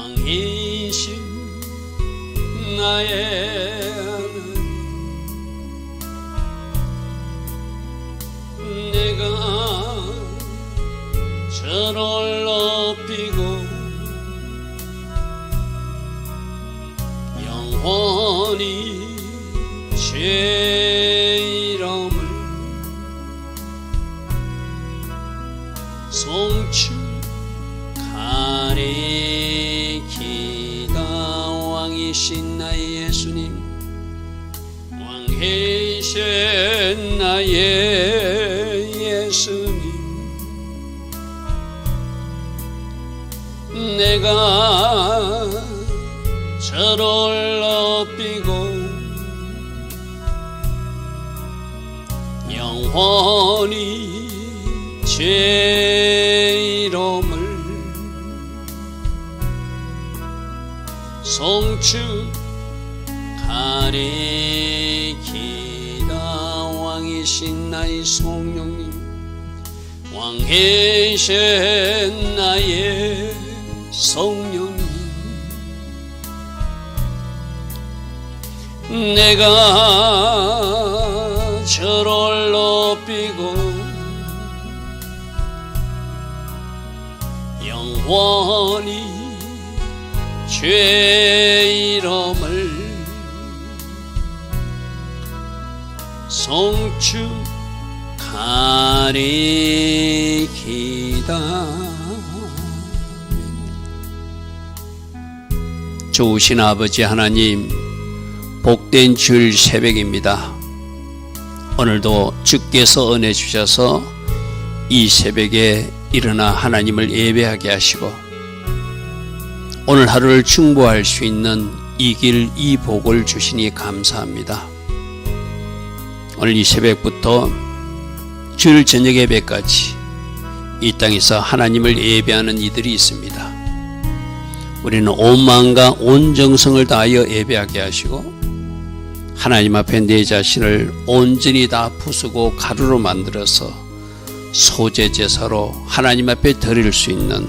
왕이신 나의 하나님, 내가 저를 높이고 영원히 죄 이름을 송축하리이다. 왕이신 나의 예수님, 왕이신 나의 예수님, 내가 저를 높이고 영원히 죄 이름을 송축하리이다. 왕이신 나의 성령님, 왕이신 나의 성령님, 내가 저를 높이고 영원히 죄 이름을 송축하리이다. 좋으신 아버지 하나님, 복된 주일 새벽입니다. 오늘도 주께서 은혜 주셔서 이 새벽에 일어나 하나님을 예배하게 하시고 오늘 하루를 충보할 수 있는 이 길, 이 복을 주시니 감사합니다. 오늘 이 새벽부터 주일 저녁 예배까지 이 땅에서 하나님을 예배하는 이들이 있습니다. 우리는 온 마음과 온 정성을 다하여 예배하게 하시고 하나님 앞에 내 자신을 온전히 다 부수고 가루로 만들어서 소재 제사로 하나님 앞에 드릴 수 있는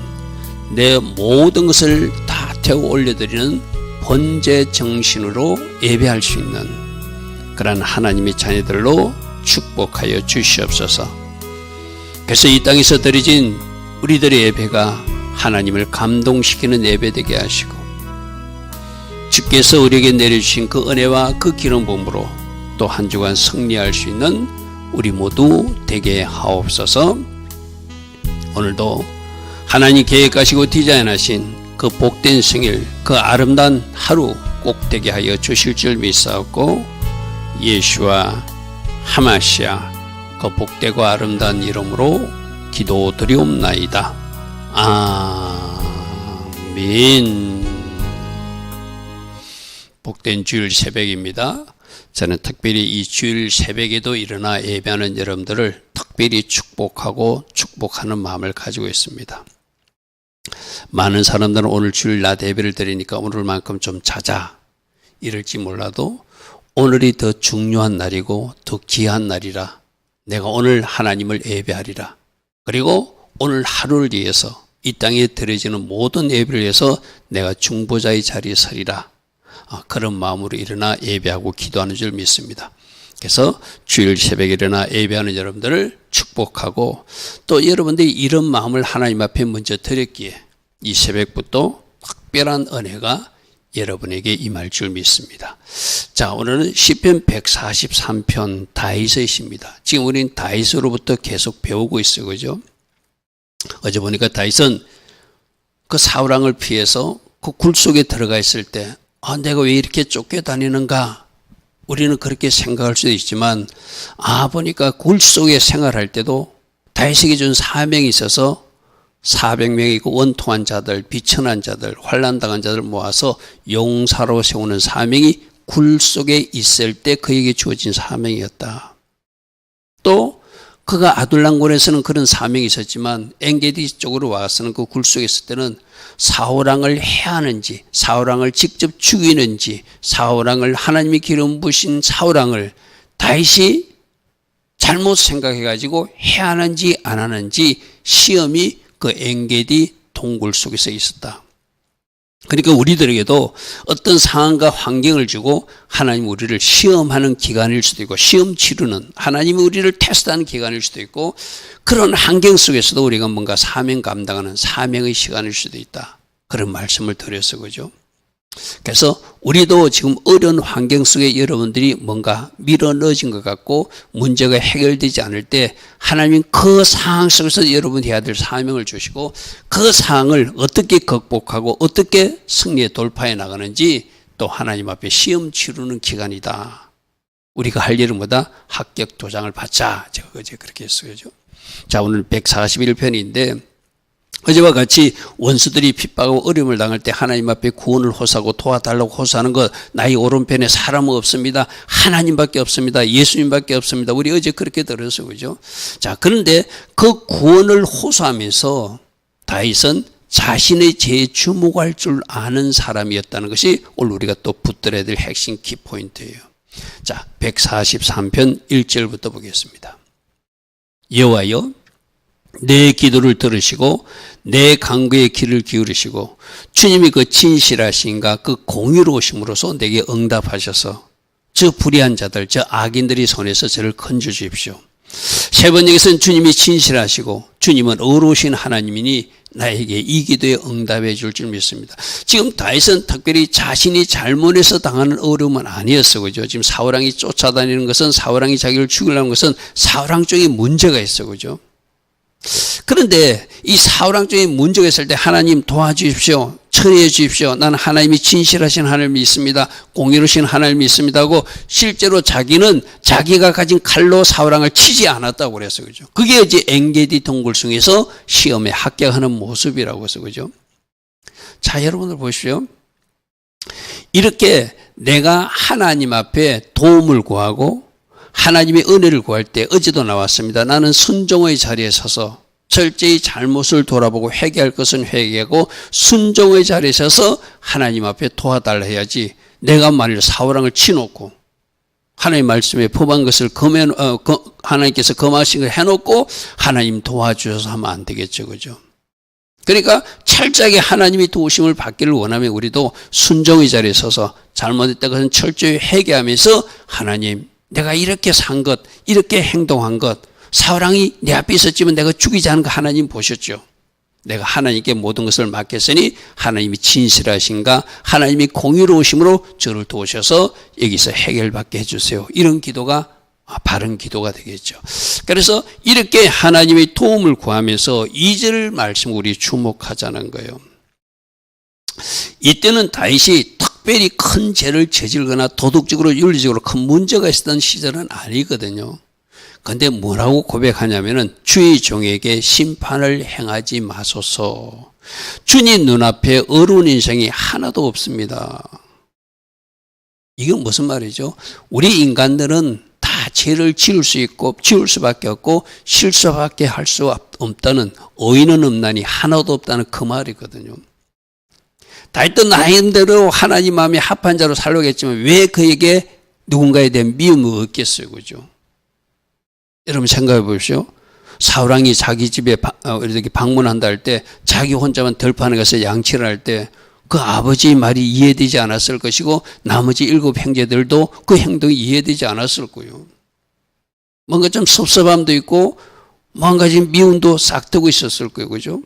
내 모든 것을 다 태워 올려드리는 번제 정신으로 예배할 수 있는 그런 하나님의 자녀들로 축복하여 주시옵소서. 그래서 이 땅에서 드려진 우리들의 예배가 하나님을 감동시키는 예배되게 하시고 주께서 우리에게 내려주신 그 은혜와 그 기름 부음으로 또 한 주간 승리할 수 있는 우리 모두 되게 하옵소서. 오늘도 하나님 계획하시고 디자인하신 그 복된 생일, 그 아름다운 하루 꼭 되게 하여 주실 줄 믿사옵고 예수와 하마시아 그 복되고 아름다운 이름으로 기도드리옵나이다. 아멘. 복된 주일 새벽입니다. 저는 특별히 이 주일 새벽에도 일어나 예배하는 여러분들을 특별히 축복하고 축복하는 마음을 가지고 있습니다. 많은 사람들은 오늘 주일 낮 예배를 드리니까 오늘만큼 좀 자자 이럴지 몰라도 오늘이 더 중요한 날이고 더 귀한 날이라 내가 오늘 하나님을 예배하리라. 그리고 오늘 하루를 위해서 이 땅에 드려지는 모든 예배를 위해서 내가 중보자의 자리에 서리라. 그런 마음으로 일어나 예배하고 기도하는 줄 믿습니다. 그래서 주일 새벽에 일어나 예배하는 여러분들을 축복하고 또 여러분들이 이런 마음을 하나님 앞에 먼저 드렸기에 이 새벽부터 특별한 은혜가 여러분에게 임할 줄 믿습니다. 자, 오늘은 시편 143편 다윗의 시입니다. 지금 우리는 다윗으로부터 계속 배우고 있어요. 그죠? 어제 보니까 다윗은 그 사울 왕을 피해서 그 굴 속에 들어가 있을 때 내가 왜 이렇게 쫓겨다니는가? 우리는 그렇게 생각할 수도 있지만 보니까 굴 속에 생활할 때도 다윗에게 준 사명이 있어서 400명이고 원통한 자들, 비천한 자들, 환난당한 자들 모아서 용사로 세우는 사명이 굴 속에 있을 때 그에게 주어진 사명이었다. 또 그가 아둘람굴에서는 그런 사명이 있었지만 엔게디 쪽으로 와서는 그 굴 속에 있을 때는 사울왕을 해하는지, 사울왕을 직접 죽이는지, 사울왕을 하나님이 기름 부으신 사울왕을 다윗이 잘못 생각해가지고 해하는지 안 하는지 시험이 그 엔게디 동굴 속에서 있었다. 그러니까 우리들에게도 어떤 상황과 환경을 주고 하나님 우리를 시험하는 기간일 수도 있고 시험 치르는 하나님이 우리를 테스트하는 기간일 수도 있고 그런 환경 속에서도 우리가 뭔가 사명 감당하는 사명의 시간일 수도 있다. 그런 말씀을 드려서 그죠. 그래서 우리도 지금 어려운 환경 속에 여러분들이 뭔가 밀어넣어진 것 같고 문제가 해결되지 않을 때 하나님은 그 상황 속에서 여러분이 해야 될 사명을 주시고 그 상황을 어떻게 극복하고 어떻게 승리에 돌파해 나가는지 또 하나님 앞에 시험 치르는 기간이다. 우리가 할 일은 뭐다? 합격 도장을 받자. 제가 어제 그렇게 했어요. 자, 오늘 141편인데 어제와 같이 원수들이 핍박하고 어려움을 당할 때 하나님 앞에 구원을 호소하고 도와달라고 호소하는 것, 나의 오른편에 사람은 없습니다. 하나님밖에 없습니다. 예수님밖에 없습니다. 우리 어제 그렇게 들었어요. 그죠? 자, 그런데 그 구원을 호소하면서 다윗은 자신의 죄에 주목할 줄 아는 사람이었다는 것이 오늘 우리가 또 붙들어야 될 핵심 키포인트예요. 자, 143편 1절부터 보겠습니다. 여호와여, 내 기도를 들으시고 내 간구에 귀를 기울이시고 주님이 그 진실하신가 그 공의로우심으로써 내게 응답하셔서 저 불의한 자들 저 악인들의 손에서 저를 건져 주십시오. 세 번역에서는 주님이 진실하시고 주님은 의로우신 하나님이니 나에게 이 기도에 응답해 줄 줄 믿습니다. 지금 다윗은 특별히 자신이 잘못해서 당하는 어려움은 아니었어. 그죠? 지금 사울왕이 쫓아다니는 것은 사울왕이 자기를 죽이려는 것은 사울왕 쪽에 문제가 있어. 그죠? 그런데 이 사울왕 쪽에 문제가 있을 때 하나님 도와주십시오. 처리해 주십시오. 나는 하나님이 진실하신 하나님이 있습니다. 공의로우신 하나님이 있습니다 하고 실제로 자기는 자기가 가진 칼로 사울왕을 치지 않았다고 그랬어요. 그죠? 그게 이제 엔게디 동굴성에서 시험에 합격하는 모습이라고 해서 그죠? 자, 여러분들 보십시오. 이렇게 내가 하나님 앞에 도움을 구하고 하나님의 은혜를 구할 때 어제도 나왔습니다. 나는 순종의 자리에 서서 철저히 잘못을 돌아보고 회개할 것은 회개하고 순종의 자리에 서서 하나님 앞에 도와달라 해야지 내가 만일 사울왕을 치놓고 하나님 말씀에 법한 것을 하나님께서 금하신 걸 해놓고 하나님 도와주셔서 하면 안 되겠죠. 그죠? 그러니까 철저하게 하나님이 도우심을 받기를 원하면 우리도 순종의 자리에 서서 잘못했다 것은 철저히 회개하면서 하나님 내가 이렇게 산 것, 이렇게 행동한 것, 사울왕이 내 앞에 있었지만 내가 죽이지 않은 거 하나님 보셨죠. 내가 하나님께 모든 것을 맡겼으니 하나님이 진실하신가, 하나님이 공의로우심으로 저를 도우셔서 여기서 해결받게 해주세요. 이런 기도가 바른 기도가 되겠죠. 그래서 이렇게 하나님의 도움을 구하면서 2절 말씀 우리 주목하자는 거예요. 이때는 다윗이 특별히 큰 죄를 저질거나 도덕적으로 윤리적으로 큰 문제가 있었던 시절은 아니거든요. 그런데 뭐라고 고백하냐면은 주의 종에게 심판을 행하지 마소서. 주님 눈앞에 어려운 인생이 하나도 없습니다. 이건 무슨 말이죠? 우리 인간들은 다 죄를 지을 수 있고 지을 수밖에 없고 실수밖에 할 수 없다는 의인은 없나니 하나도 없다는 그 말이거든요. 다윗도 나름대로 하나님 마음에 합한 자로 살려겠지만 왜 그에게 누군가에 대한 미움을 얻겠어요. 그죠? 여러분 생각해 보십시오. 사울왕이 자기 집에 이렇게 방문한다 할 때 자기 혼자만 들판에 가서 양치를 할 때 그 아버지의 말이 이해되지 않았을 것이고 나머지 7 형제들도 그 행동이 이해되지 않았을 거예요. 뭔가 좀 섭섭함도 있고 뭔가 지금 미움도 싹 트고 있었을 거예요. 그죠?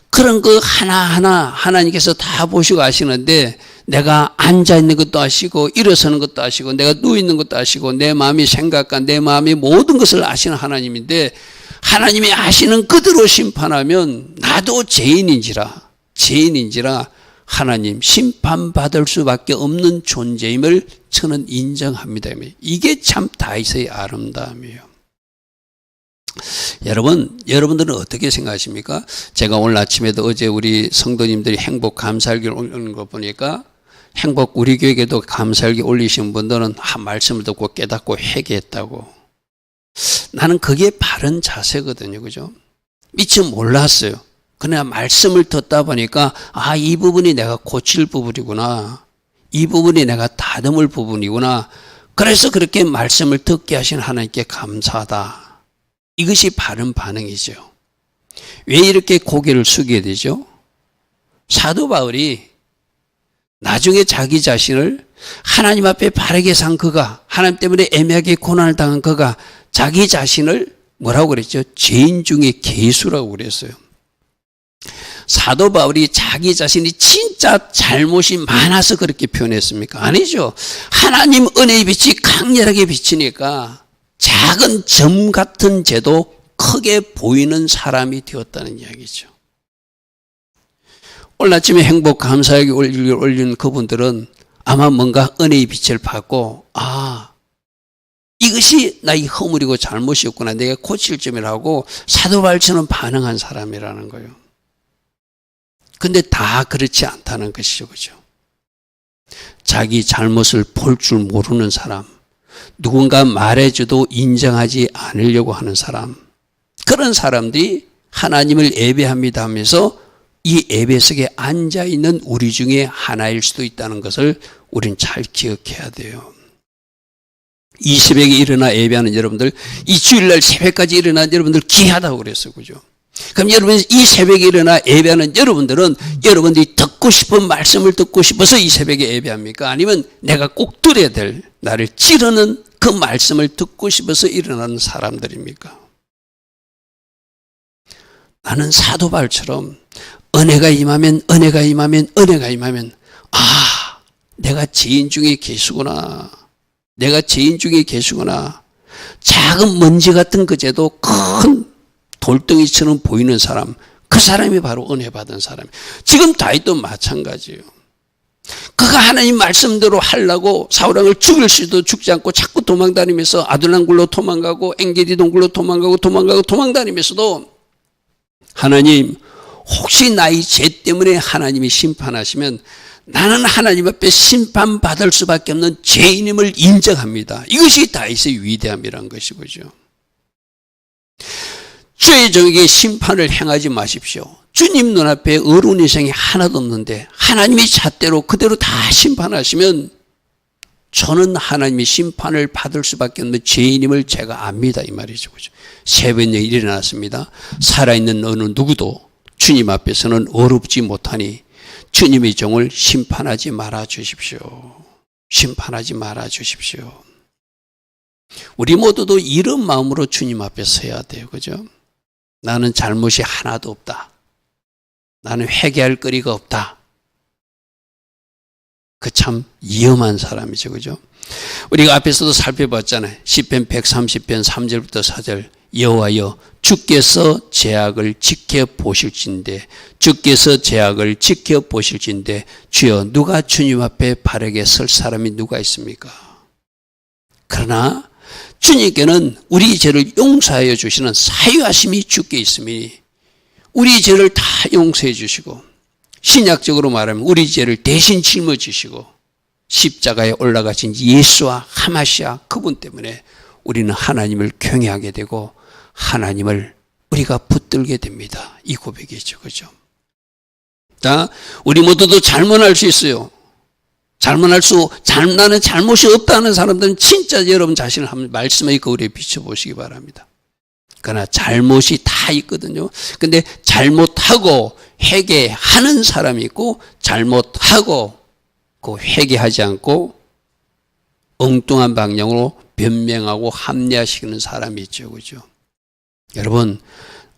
그런 거 하나하나 하나님께서 다 보시고 아시는데 내가 앉아있는 것도 아시고 일어서는 것도 아시고 내가 누워있는 것도 아시고 내 마음의 생각과 내 마음의 모든 것을 아시는 하나님인데 하나님이 아시는 그대로 심판하면 나도 죄인인지라 하나님 심판받을 수밖에 없는 존재임을 저는 인정합니다. 이게 참 다윗의 아름다움이에요. 여러분들은 어떻게 생각하십니까? 제가 오늘 아침에도 어제 우리 성도님들이 행복 감사일기를 올리는 거 보니까 행복 우리 교회에도 감사일기 올리신 분들은 한 말씀을 듣고 깨닫고 회개했다고. 나는 그게 바른 자세거든요. 그죠? 미처 몰랐어요. 그러나 말씀을 듣다 보니까 이 부분이 내가 고칠 부분이구나. 이 부분이 내가 다듬을 부분이구나. 그래서 그렇게 말씀을 듣게 하신 하나님께 감사하다. 이것이 바른 반응이죠. 왜 이렇게 고개를 숙이게 되죠? 사도 바울이 나중에 자기 자신을 하나님 앞에 바르게 산 그가, 하나님 때문에 애매하게 고난을 당한 그가 자기 자신을 뭐라고 그랬죠? 죄인 중에 괴수라고 그랬어요. 사도 바울이 자기 자신이 진짜 잘못이 많아서 그렇게 표현했습니까? 아니죠. 하나님 은혜의 빛이 강렬하게 비치니까 작은 점 같은 죄도 크게 보이는 사람이 되었다는 이야기죠. 오늘 아침에 행복 감사하게 올린 그분들은 아마 뭔가 은혜의 빛을 받고, 이것이 나의 허물이고 잘못이었구나, 내가 고칠 점이라고 사도 바울처럼 반응한 사람이라는 거예요. 근데 다 그렇지 않다는 것이죠. 그죠? 자기 잘못을 볼 줄 모르는 사람, 누군가 말해줘도 인정하지 않으려고 하는 사람, 그런 사람들이 하나님을 예배합니다 하면서 이 예배 속에 앉아있는 우리 중에 하나일 수도 있다는 것을 우린 잘 기억해야 돼요. 이 새벽에 일어나 예배하는 여러분들, 이 주일날 새벽까지 일어난 여러분들 귀하다고 그랬어요. 그죠? 그럼 여러분, 이 새벽에 일어나 예배하는 여러분들은 여러분들이 듣고 싶은 말씀을 듣고 싶어서 이 새벽에 예배합니까? 아니면 내가 꼭 들어야 될, 나를 찌르는 그 말씀을 듣고 싶어서 일어나는 사람들입니까? 나는 사도 바울처럼 은혜가 임하면 내가 죄인 중에 계시구나. 내가 죄인 중에 계시구나. 작은 먼지 같은 그 죄도 큰 돌덩이처럼 보이는 사람, 그 사람이 바로 은혜 받은 사람. 지금 다윗도 마찬가지예요. 그가 하나님 말씀대로 하려고 사울왕을 죽일 수도 죽지 않고 자꾸 도망다니면서 아둘람 굴로 도망가고 엔게디 동굴로 도망다니면서도 하나님, 혹시 나의 죄 때문에 하나님이 심판하시면 나는 하나님 앞에 심판받을 수밖에 없는 죄인임을 인정합니다. 이것이 다윗의 위대함이란 것이죠. 죄의 종에게 심판을 행하지 마십시오. 주님 눈앞에 어려운 인생이 하나도 없는데 하나님이 잣대로 그대로 다 심판하시면 저는 하나님의 심판을 받을 수밖에 없는 죄인임을 제가 압니다. 이 말이죠. 그죠? 새벽에 일어났습니다. 살아있는 어느 누구도 주님 앞에서는 어렵지 못하니 주님의 종을 심판하지 말아 주십시오. 심판하지 말아 주십시오. 우리 모두도 이런 마음으로 주님 앞에 서야 돼요. 그죠? 나는 잘못이 하나도 없다. 나는 회개할 거리가 없다. 그 참 위험한 사람이죠. 그죠? 우리가 앞에서도 살펴봤잖아요. 시편 130편 3절부터 4절. 여호와여, 주께서 죄악을 지켜보실진데 주여, 누가 주님 앞에 바르게 설 사람이 누가 있습니까? 그러나 주님께는 우리 죄를 용서하여 주시는 사유하심이 주께 있으니 우리 죄를 다 용서해 주시고, 신약적으로 말하면 우리 죄를 대신 짊어지시고 십자가에 올라가신 예수와 하마시아 그분 때문에 우리는 하나님을 경외하게 되고 하나님을 우리가 붙들게 됩니다. 이 고백이죠. 그죠? 자, 우리 모두도 잘못할 수 있어요. 나는 잘못이 없다는 사람들은 진짜 여러분 자신을 한번 말씀의 거울에 비춰보시기 바랍니다. 그러나 잘못이 다 있거든요. 근데 잘못하고 회개하는 사람이 있고, 잘못하고 그 회개하지 않고 엉뚱한 방향으로 변명하고 합리화시키는 사람이 있죠. 그죠? 여러분,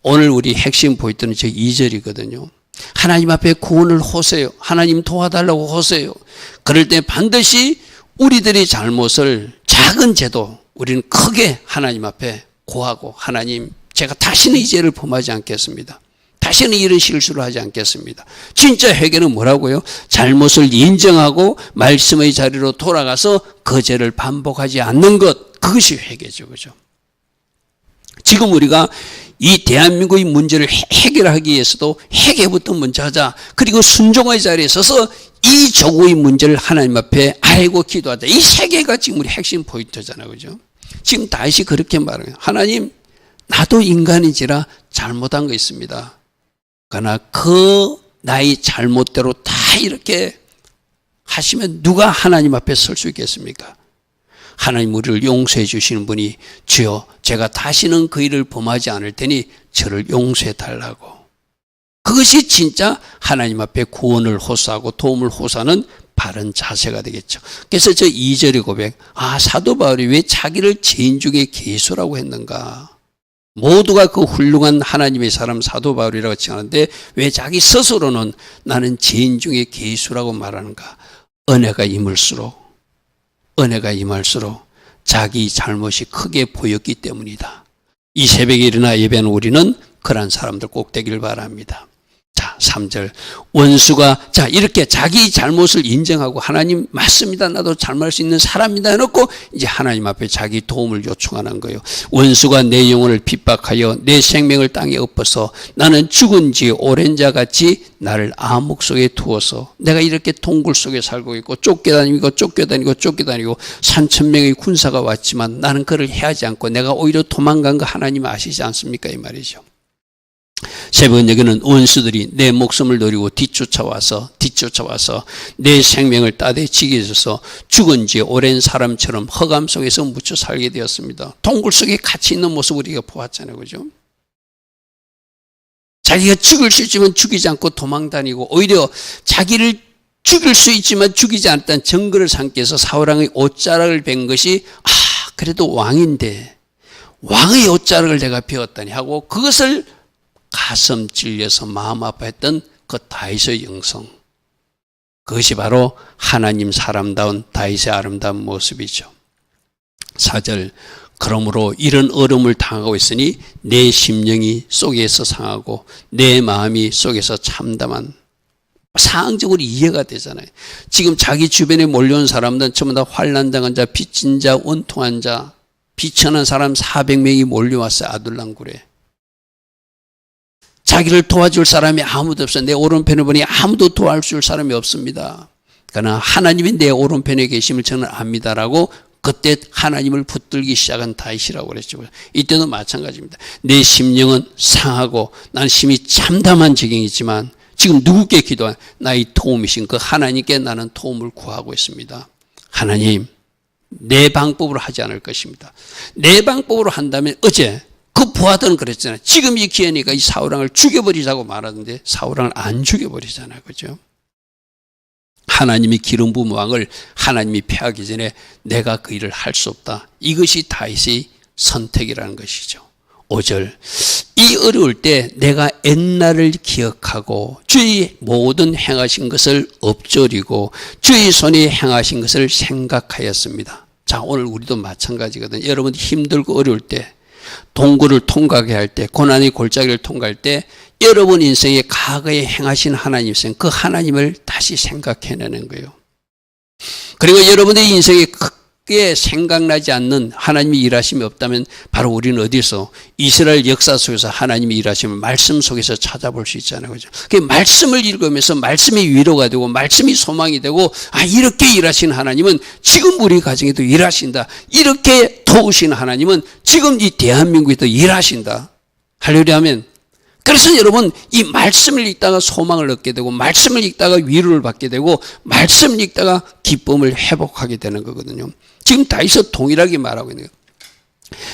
오늘 우리 핵심 포인트는 제 2절이거든요. 하나님 앞에 구원을 호세요. 하나님 도와달라고 호세요. 그럴 때 반드시 우리들의 잘못을, 작은 죄도 우리는 크게 하나님 앞에 고하고, 하나님, 제가 다시는 이 죄를 범하지 않겠습니다. 다시는 이런 실수를 하지 않겠습니다. 진짜 회개는 뭐라고요? 잘못을 인정하고 말씀의 자리로 돌아가서 그 죄를 반복하지 않는 것, 그것이 회개죠. 그죠? 지금 우리가 이 대한민국의 문제를 해결하기 위해서도 회개부터 먼저 하자. 그리고 순종의 자리에 서서 이 조국의 문제를 하나님 앞에 알고 기도하자. 이 세 개가 지금 우리 핵심 포인트잖아요. 그죠? 지금 다시 그렇게 말해요. 하나님, 나도 인간이지라 잘못한 거 있습니다. 그러나 그 나의 잘못대로 다 이렇게 하시면 누가 하나님 앞에 설 수 있겠습니까? 하나님 우리를 용서해 주시는 분이, 주여, 제가 다시는 그 일을 범하지 않을 테니 저를 용서해 달라고. 그것이 진짜 하나님 앞에 구원을 호소하고 도움을 호소하는 바른 자세가 되겠죠. 그래서 저 2절의 고백, 사도 바울이 왜 자기를 죄인 중에 괴수라고 했는가? 모두가 그 훌륭한 하나님의 사람 사도 바울이라고 칭하는데 왜 자기 스스로는 나는 죄인 중에 괴수라고 말하는가? 은혜가 임할수록 자기 잘못이 크게 보였기 때문이다. 이 새벽에 일어나 예배하는 우리는 그런 사람들 꼭 되길 바랍니다. 자, 3절. 원수가, 이렇게 자기 잘못을 인정하고 하나님 맞습니다. 나도 잘못할 수 있는 사람이다 해놓고 이제 하나님 앞에 자기 도움을 요청하는 거예요. 원수가 내 영혼을 핍박하여 내 생명을 땅에 엎어서 나는 죽은 지 오랜 자 같이 나를 암흑 속에 두어서 내가 이렇게 동굴 속에 살고 있고 쫓겨다니고 산천명의 군사가 왔지만 나는 그를 해하지 않고 내가 오히려 도망간 거 하나님 아시지 않습니까? 이 말이죠. 세 번째는 원수들이 내 목숨을 노리고 뒤쫓아와서 내 생명을 따대치게 해서 죽은 지 오랜 사람처럼 흑암 속에서 묻혀 살게 되었습니다. 동굴 속에 갇혀 있는 모습을 우리가 보았잖아요. 그죠? 자기가 죽을 수 있지만 죽이지 않고 도망다니고 오히려 자기를 죽일 수 있지만 죽이지 않았다는 증거를 삼기 위해서 사울왕의 옷자락을 벤 것이 그래도 왕인데 왕의 옷자락을 내가 베었다니 하고 그것을 가슴 찔려서 마음 아파했던 그 다윗의 영성, 그것이 바로 하나님 사람다운 다윗의 아름다운 모습이죠. 4절. 그러므로 이런 어려움을 당하고 있으니 내 심령이 속에서 상하고 내 마음이 속에서 참담한, 상황적으로 이해가 되잖아요. 지금 자기 주변에 몰려온 사람들은 전부 다 환난당한 자, 빚진 자, 원통한 자, 비천한 사람 400명이 몰려왔어요. 아둘람굴에. 자기를 도와줄 사람이 아무도 없어요. 내 오른편에 보니 아무도 도와줄 사람이 없습니다. 그러나 하나님이 내 오른편에 계심을 저는 압니다라고 그때 하나님을 붙들기 시작한 다윗이라고 그랬죠. 이때도 마찬가지입니다. 내 심령은 상하고 난 심히 참담한 지경이지만 지금 누구께 기도한 나의 도움이신 그 하나님께 나는 도움을 구하고 있습니다. 하나님, 내 방법으로 하지 않을 것입니다. 내 방법으로 한다면 어제 그 부하들은 그랬잖아요. 지금 이 기회니까 이 사울왕을 죽여버리자고 말하던데 사울왕을 안 죽여버리잖아요. 그죠? 하나님이 기름 부은 왕을 하나님이 패하기 전에 내가 그 일을 할 수 없다. 이것이 다윗의 선택이라는 것이죠. 5절. 이 어려울 때 내가 옛날을 기억하고 주의 모든 행하신 것을 엎조리고 주의 손이 행하신 것을 생각하였습니다. 자, 오늘 우리도 마찬가지거든요. 여러분 힘들고 어려울 때, 동굴을 통과하게 할 때, 고난의 골짜기를 통과할 때 여러분 인생에 과거에 행하신 하나님 있으면 그 하나님을 다시 생각해내는 거예요. 그리고 여러분의 인생에 크게 생각나지 않는 하나님이 일하심이 없다면 바로 우리는 어디서 이스라엘 역사 속에서 하나님이 일하심을 말씀 속에서 찾아볼 수 있잖아요. 그죠? 그 말씀을 읽으면서 말씀이 위로가 되고 말씀이 소망이 되고 이렇게 일하신 하나님은 지금 우리 가정에도 일하신다. 이렇게 도우신 하나님은 지금 이 대한민국에도 일하신다. 할렐루야 하면 그래서 여러분 이 말씀을 읽다가 소망을 얻게 되고 말씀을 읽다가 위로를 받게 되고 말씀을 읽다가 기쁨을 회복하게 되는 거거든요. 지금 다윗은 동일하게 말하고 있는 거예요.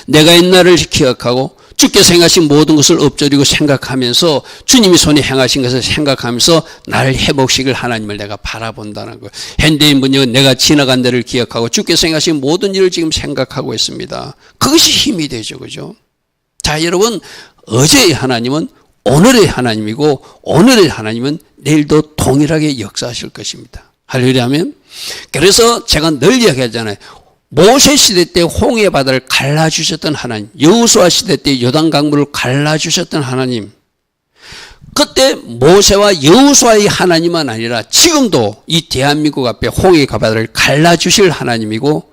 내가 옛날을 기억하고 주께서 행하신 모든 것을 엎조리고 생각하면서 주님이 손에 행하신 것을 생각하면서 나를 회복시킬 하나님을 내가 바라본다는 거예요. 현대인 분들은 내가 지나간 데를 기억하고 주께서 행하신 모든 일을 지금 생각하고 있습니다. 그것이 힘이 되죠. 그죠? 자, 여러분 어제의 하나님은 오늘의 하나님이고 오늘의 하나님은 내일도 동일하게 역사하실 것입니다. 할렐루야 하면 그래서 제가 늘 이야기하잖아요. 모세 시대 때 홍해 바다를 갈라주셨던 하나님, 여호수아 시대 때 요단 강물을 갈라주셨던 하나님, 그때 모세와 여호수아의 하나님만 아니라 지금도 이 대한민국 앞에 홍해 바다를 갈라주실 하나님이고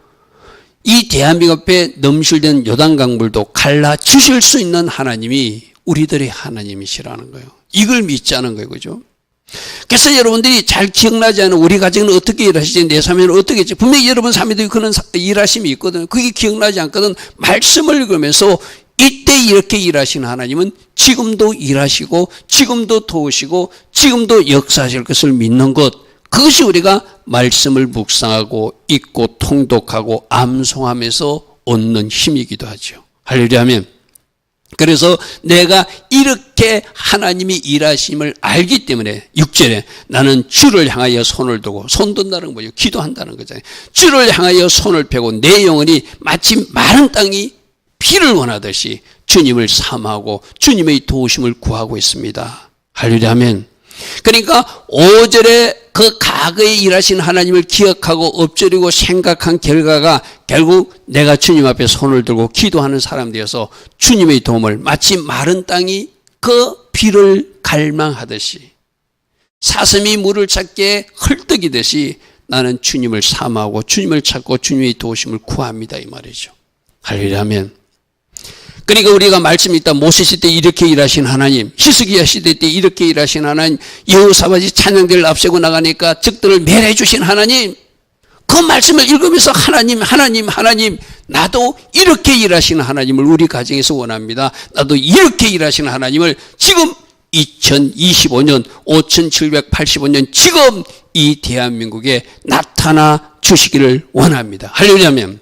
이 대한민국 앞에 넘실된 요단 강물도 갈라주실 수 있는 하나님이 우리들의 하나님이시라는 거예요. 이걸 믿자는 거예요. 그죠? 그래서 여러분들이 잘 기억나지 않은 우리 가정은 어떻게 일하시지? 내 삶에는 어떻게 했지? 분명히 여러분 삶에도 그런 일하심이 있거든요. 그게 기억나지 않거든. 말씀을 읽으면서 이때 이렇게 일하신 하나님은 지금도 일하시고 지금도 도우시고 지금도 역사하실 것을 믿는 것, 그것이 우리가 말씀을 묵상하고 읽고 통독하고 암송하면서 얻는 힘이기도 하죠. 할렐루야 하면 그래서 내가 이렇게 하나님이 일하심을 알기 때문에 6절에 나는 주를 향하여 손을 두고, 손 든다는 건 뭐예요? 기도한다는 거잖아요. 주를 향하여 손을 펴고 내 영혼이 마치 마른 땅이 피를 원하듯이 주님을 사모하고 주님의 도우심을 구하고 있습니다. 할렐루야, 아멘. 그러니까 5절에 그 과거에 일하신 하나님을 기억하고 엎드리고 생각한 결과가 결국 내가 주님 앞에 손을 들고 기도하는 사람 되어서 주님의 도움을 마치 마른 땅이 그 비를 갈망하듯이, 사슴이 물을 찾기에 헐떡이듯이 나는 주님을 사모하고 주님을 찾고 주님의 도우심을 구합니다, 이 말이죠. 할렐루야, 아멘. 그러니까 우리가 말씀이 있다. 모세 시대 이렇게 일하신 하나님, 히스기야 시대 때 이렇게 일하신 하나님, 여호사밧이 찬양대를 앞세고 나가니까 적들을 멸해 주신 하나님, 그 말씀을 읽으면서 하나님 나도 이렇게 일하시는 하나님을 우리 가정에서 원합니다. 나도 이렇게 일하시는 하나님을 지금 2025년 5785년 지금 이 대한민국에 나타나 주시기를 원합니다. 할렐루야.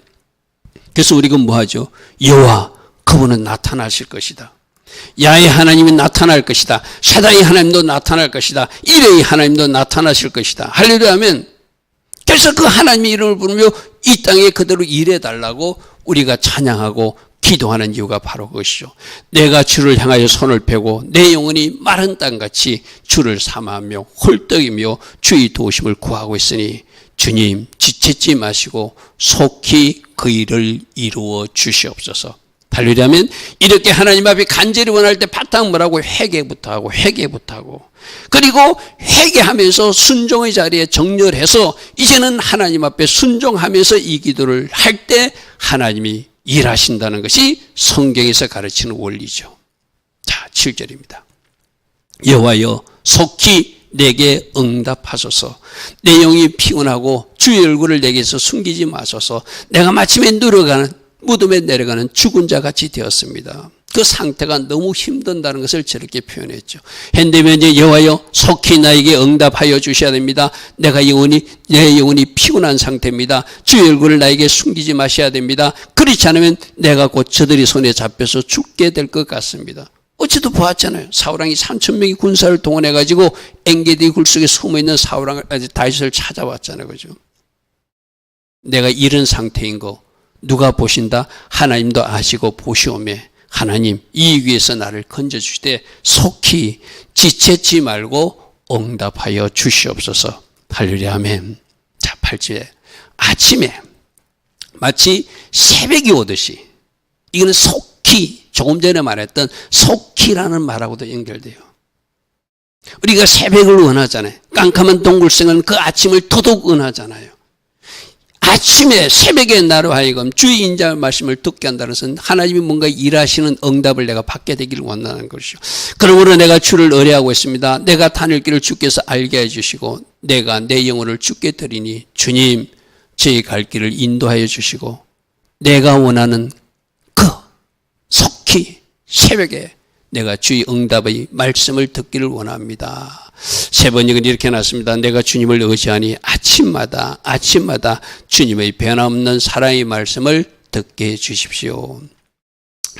그래서 우리가 뭐하죠? 여호와 그분은 나타나실 것이다. 야훼 하나님이 나타날 것이다. 샤다이 하나님도 나타날 것이다. 이레이 하나님도 나타나실 것이다. 할렐루야 하면, 그래서 그 하나님의 이름을 부르며 이 땅에 그대로 일해달라고 우리가 찬양하고 기도하는 이유가 바로 그것이죠. 내가 주를 향하여 손을 펴고 내 영혼이 마른 땅같이 주를 사모하며 홀떡이며 주의 도우심을 구하고 있으니 주님 지체지 마시고 속히 그 일을 이루어 주시옵소서. 할렐루야면, 이렇게 하나님 앞에 간절히 원할 때 바탕 뭐라고? 회개부터 하고 그리고 회개하면서 순종의 자리에 정렬해서 이제는 하나님 앞에 순종하면서 이 기도를 할 때 하나님이 일하신다는 것이 성경에서 가르치는 원리죠. 자, 7절입니다. 여호와여 속히 내게 응답하소서. 내 영이 피곤하고 주의 얼굴을 내게서 숨기지 마소서. 내가 마침에 누워가는 무덤에 내려가는 죽은 자 같이 되었습니다. 그 상태가 너무 힘든다는 것을 저렇게 표현했죠. 현대면 이제 여호와여 속히 나에게 응답하여 주셔야 됩니다. 내 영혼이 피곤한 상태입니다. 주의 얼굴을 나에게 숨기지 마셔야 됩니다. 그렇지 않으면 내가 곧 저들이 손에 잡혀서 죽게 될 것 같습니다. 어제도 보았잖아요. 사울왕이 3,000명의 군사를 동원해가지고 엔게디 굴 속에 숨어있는 다윗을 찾아왔잖아요. 그죠? 내가 이런 상태인 거 누가 보신다? 하나님도 아시고 보시오매 하나님 이 위에서 나를 건져주시되 속히 지체지 말고 응답하여 주시옵소서. 할렐루야, 아멘. 자, 8절에 아침에 마치 새벽이 오듯이, 이거는 속히, 조금 전에 말했던 속히라는 말하고도 연결돼요. 우리가 새벽을 원하잖아요. 깜깜한 동굴생은 그 아침을 더더욱 원하잖아요. 아침에 새벽에 나로 하여금 주의 인자의 말씀을 듣게 한다는 것은 하나님이 뭔가 일하시는 응답을 내가 받게 되기를 원하는 것이죠. 그러므로 내가 주를 의뢰하고 있습니다. 내가 다닐 길을 주께서 알게 해주시고 내가 내 영혼을 주께 드리니 주님 저의 갈 길을 인도하여 주시고 내가 원하는 그 속히 새벽에 내가 주의 응답의 말씀을 듣기를 원합니다. 세 번역은 이렇게 놨습니다. 내가 주님을 의지하니 아침마다 주님의 변함없는 사랑의 말씀을 듣게 해주십시오.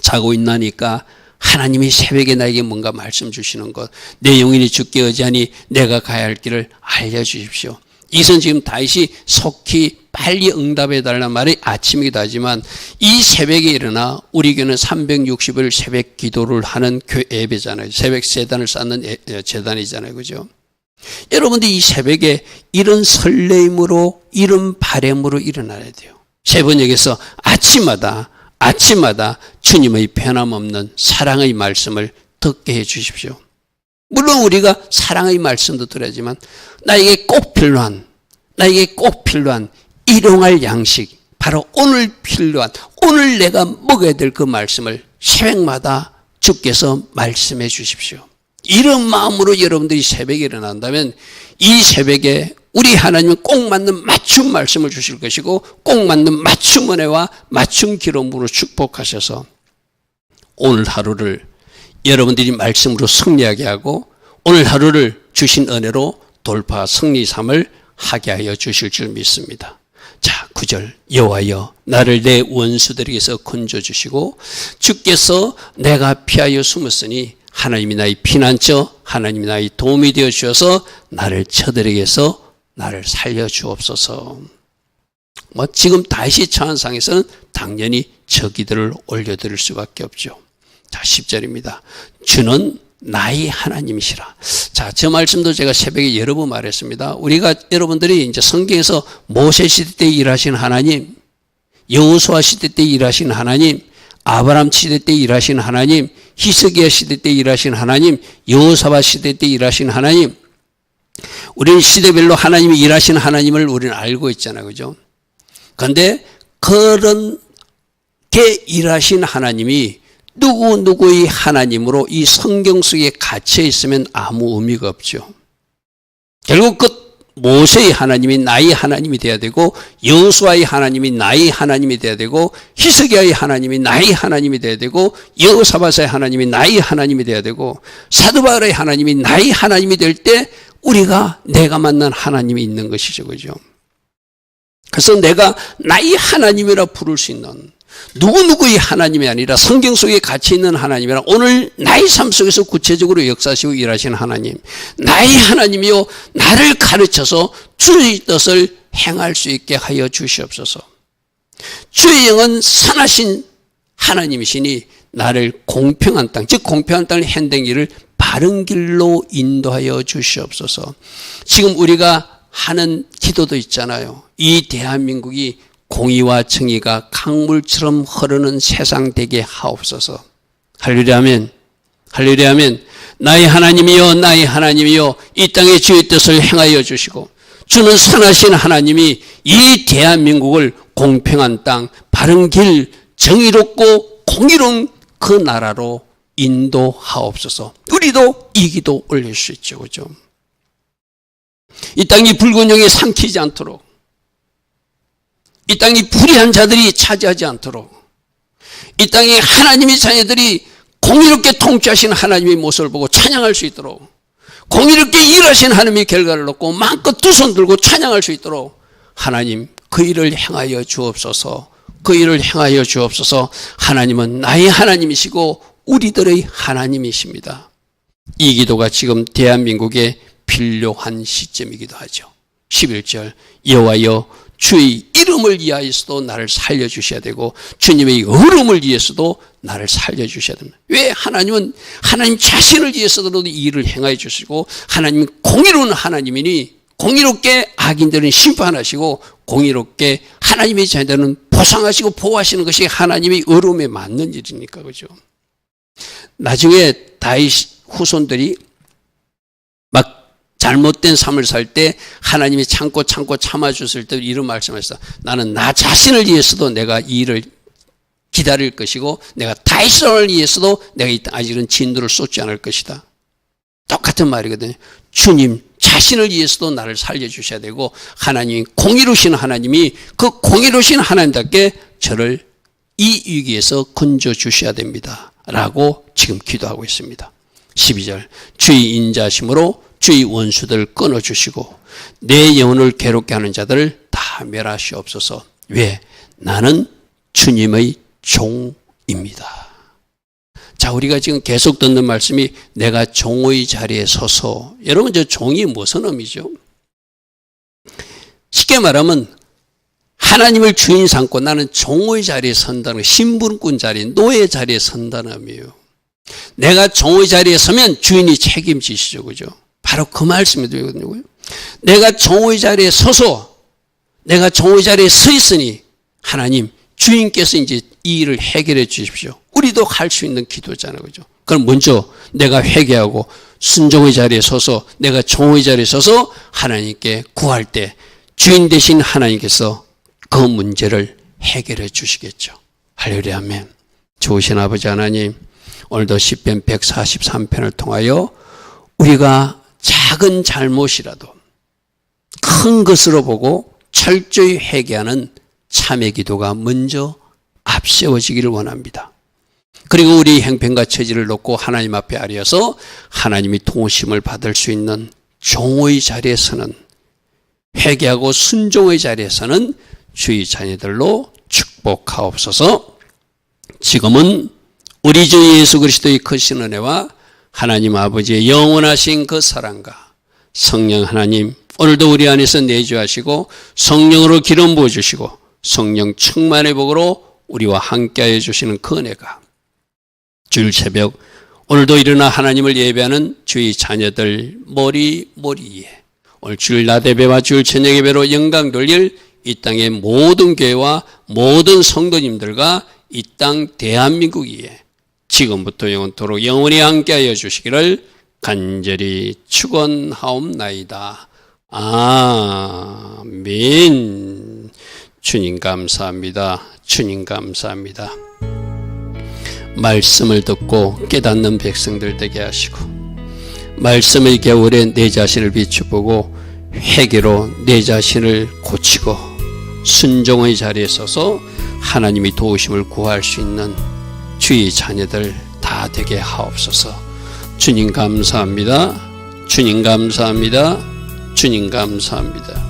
자고 있나니까 하나님이 새벽에 나에게 뭔가 말씀 주시는 것, 내 영혼이 주께 의지하니 내가 가야 할 길을 알려주십시오. 이것은 지금 다윗이 속히 빨리 응답해달라는 말이 아침이기도 하지만 이 새벽에 일어나 우리 교회는 360일 새벽 기도를 하는 예배잖아요. 새벽 제단을 쌓는 제단이잖아요. 그죠? 여러분들 이 새벽에 이런 설레임으로 이런 바람으로 일어나야 돼요. 세 번역에서 아침마다 주님의 변함없는 사랑의 말씀을 듣게 해 주십시오. 물론 우리가 사랑의 말씀도 들어야지만 나에게 꼭 필요한 일용할 양식, 바로 오늘 필요한, 오늘 내가 먹어야 될 그 말씀을 새벽마다 주께서 말씀해 주십시오. 이런 마음으로 여러분들이 새벽에 일어난다면 이 새벽에 우리 하나님은 꼭 맞는 맞춤 말씀을 주실 것이고 꼭 맞는 맞춤 은혜와 맞춤 기름으로 축복하셔서 오늘 하루를 여러분들이 말씀으로 승리하게 하고 오늘 하루를 주신 은혜로 돌파 승리 삶을 하게 하여 주실 줄 믿습니다. 자, 9절. 여호와여 나를 내 원수들에게서 건져주시고 주께서 내가 피하여 숨었으니 하나님이 나의 피난처, 하나님이 나의 도움이 되어 주셔서 나를 저들에게서 나를 살려주옵소서. 지금 다윗이 처한 상에서는 당연히 저기들을 올려드릴 수밖에 없죠. 자, 10절입니다. 주는 나의 하나님이시라. 자, 저 말씀도 제가 새벽에 여러 번 말했습니다. 우리가 여러분들이 이제 성경에서 모세 시대 때 일하신 하나님, 여호수아 시대 때 일하신 하나님, 아브라함 시대 때 일하신 하나님, 히스기야 시대 때 일하신 하나님, 여호사밧 시대 때 일하신 하나님, 우리는 시대별로 하나님이 일하신 하나님을 우리는 알고 있잖아요. 그죠? 그런데 그런 게 일하신 하나님이 누구의 하나님으로 이 성경 속에 갇혀 있으면 아무 의미가 없죠. 결국 그 모세의 하나님이 나의 하나님이 돼야 되고, 여호수아의 하나님이 나의 하나님이 돼야 되고, 히스기야의 하나님이 나의 하나님이 돼야 되고, 여호사밧의 하나님이 나의 하나님이 돼야 되고, 사도 바울의 하나님이 나의 하나님이 될 때 우리가 내가 만난 하나님이 있는 것이죠. 그죠? 그래서 내가 나의 하나님이라 부를 수 있는, 누구의 하나님이 아니라 성경 속에 갇혀 있는 하나님이라 오늘 나의 삶 속에서 구체적으로 역사하시고 일하시는 하나님, 나의 하나님이요 나를 가르쳐서 주의 뜻을 행할 수 있게 하여 주시옵소서. 주의 영은 선하신 하나님이시니 나를 공평한 땅, 즉 공평한 땅을 행댕기를 바른 길로 인도하여 주시옵소서. 지금 우리가 하는 기도도 있잖아요. 이 대한민국이 공의와 정의가 강물처럼 흐르는 세상 되게 하옵소서. 할렐루야 아멘. 할렐루야 아멘. 나의 하나님이여 나의 하나님이여 이 땅의 주의 뜻을 행하여 주시고, 주는 선하신 하나님이 이 대한민국을 공평한 땅, 바른 길, 정의롭고 공의로운 그 나라로 인도하옵소서. 우리도 이 기도 올릴 수 있죠. 그죠? 이 땅이 붉은 영에 삼키지 않도록, 이 땅이 불의한 자들이 차지하지 않도록, 이 땅에 하나님의 자녀들이 공의롭게 통치하시는 하나님의 모습을 보고 찬양할 수 있도록, 공의롭게 일하신 하나님의 결과를 얻고 마음껏 두 손 들고 찬양할 수 있도록 하나님 그 일을 행하여 주옵소서. 그 일을 행하여 주옵소서. 하나님은 나의 하나님이시고 우리들의 하나님이십니다. 이 기도가 지금 대한민국에 필요한 시점이기도 하죠. 11절. 여호와여 주의 이름을 위하여서도 나를 살려주셔야 되고, 주님의 의름을 위해서도 나를 살려주셔야 됩니다. 왜? 하나님은 하나님 자신을 위해서도 이 일을 행하여 주시고, 하나님은 공의로운 하나님이니 공의롭게 악인들은 심판하시고 공의롭게 하나님의 자녀들은 보상하시고 보호하시는 것이 하나님의 의로움에 맞는 일이니까. 그죠? 나중에 다윗 후손들이 막 잘못된 삶을 살 때 하나님이 참고 참아주실 때 이런 말씀하셨어. 나는 나 자신을 위해서도 내가 이 일을 기다릴 것이고, 내가 다윗을 위해서도 내가 아직은 진노를 쏟지 않을 것이다. 똑같은 말이거든요. 주님 자신을 위해서도 나를 살려주셔야 되고, 하나님이 공의로우신 하나님이 그 공의로우신 하나님답게 저를 이 위기에서 건져주셔야 됩니다 라고 지금 기도하고 있습니다. 12절. 주의 인자심으로 주의 원수들을 끊어주시고 내 영혼을 괴롭게 하는 자들을 다 멸하시옵소서. 왜? 나는 주님의 종입니다. 자, 우리가 지금 계속 듣는 말씀이 내가 종의 자리에 서서, 여러분 저 종이 무슨 의미죠? 쉽게 말하면 하나님을 주인 삼고 나는 종의 자리에 선다는, 신분꾼 자리, 노예 자리에 선다는 의미예요. 내가 종의 자리에 서면 주인이 책임지시죠. 그죠? 바로 그 말씀이 되거든요. 내가 종의 자리에 서서, 내가 종의 자리에 서 있으니 하나님 주인께서 이제 이 일을 해결해 주십시오. 우리도 할 수 있는 기도잖아요. 그죠? 그럼 먼저 내가 회개하고 순종의 자리에 서서, 내가 종의 자리에 서서 하나님께 구할 때 주인 되신 하나님께서 그 문제를 해결해 주시겠죠. 할렐루야 아멘. 좋으신 아버지 하나님, 오늘도 시편 143편을 통하여 우리가 작은 잘못이라도 큰 것으로 보고 철저히 회개하는 참회 기도가 먼저 앞세워지기를 원합니다. 그리고 우리 형편과 처지를 놓고 하나님 앞에 아뢰어서 하나님이 도우심을 받을 수 있는 종의 자리에서는, 회개하고 순종의 자리에서는 주의 자녀들로 축복하옵소서. 지금은 우리 주 예수 그리스도의 크신 은혜와 하나님 아버지의 영원하신 그 사랑과 성령 하나님 오늘도 우리 안에서 내주하시고 성령으로 기름 부어주시고 성령 충만의 복으로 우리와 함께하여 주시는 그 은혜가 주일 새벽 오늘도 일어나 하나님을 예배하는 주의 자녀들 머리에 오늘 주일 낮 예배와 주일 저녁 예배로 영광 돌릴 이 땅의 모든 교회와 모든 성도님들과 이 땅 대한민국 위에 지금부터 영원토록 영원히 함께하여 주시기를 간절히 축원하옵나이다. 아멘. 주님 감사합니다. 주님 감사합니다. 말씀을 듣고 깨닫는 백성들 되게 하시고 말씀의 겨울에 내 자신을 비추보고 회개로 내 자신을 고치고 순종의 자리에 서서 하나님이 도우심을 구할 수 있는 주의 자녀들 다 되게 하옵소서. 주님 감사합니다. 주님 감사합니다. 주님 감사합니다.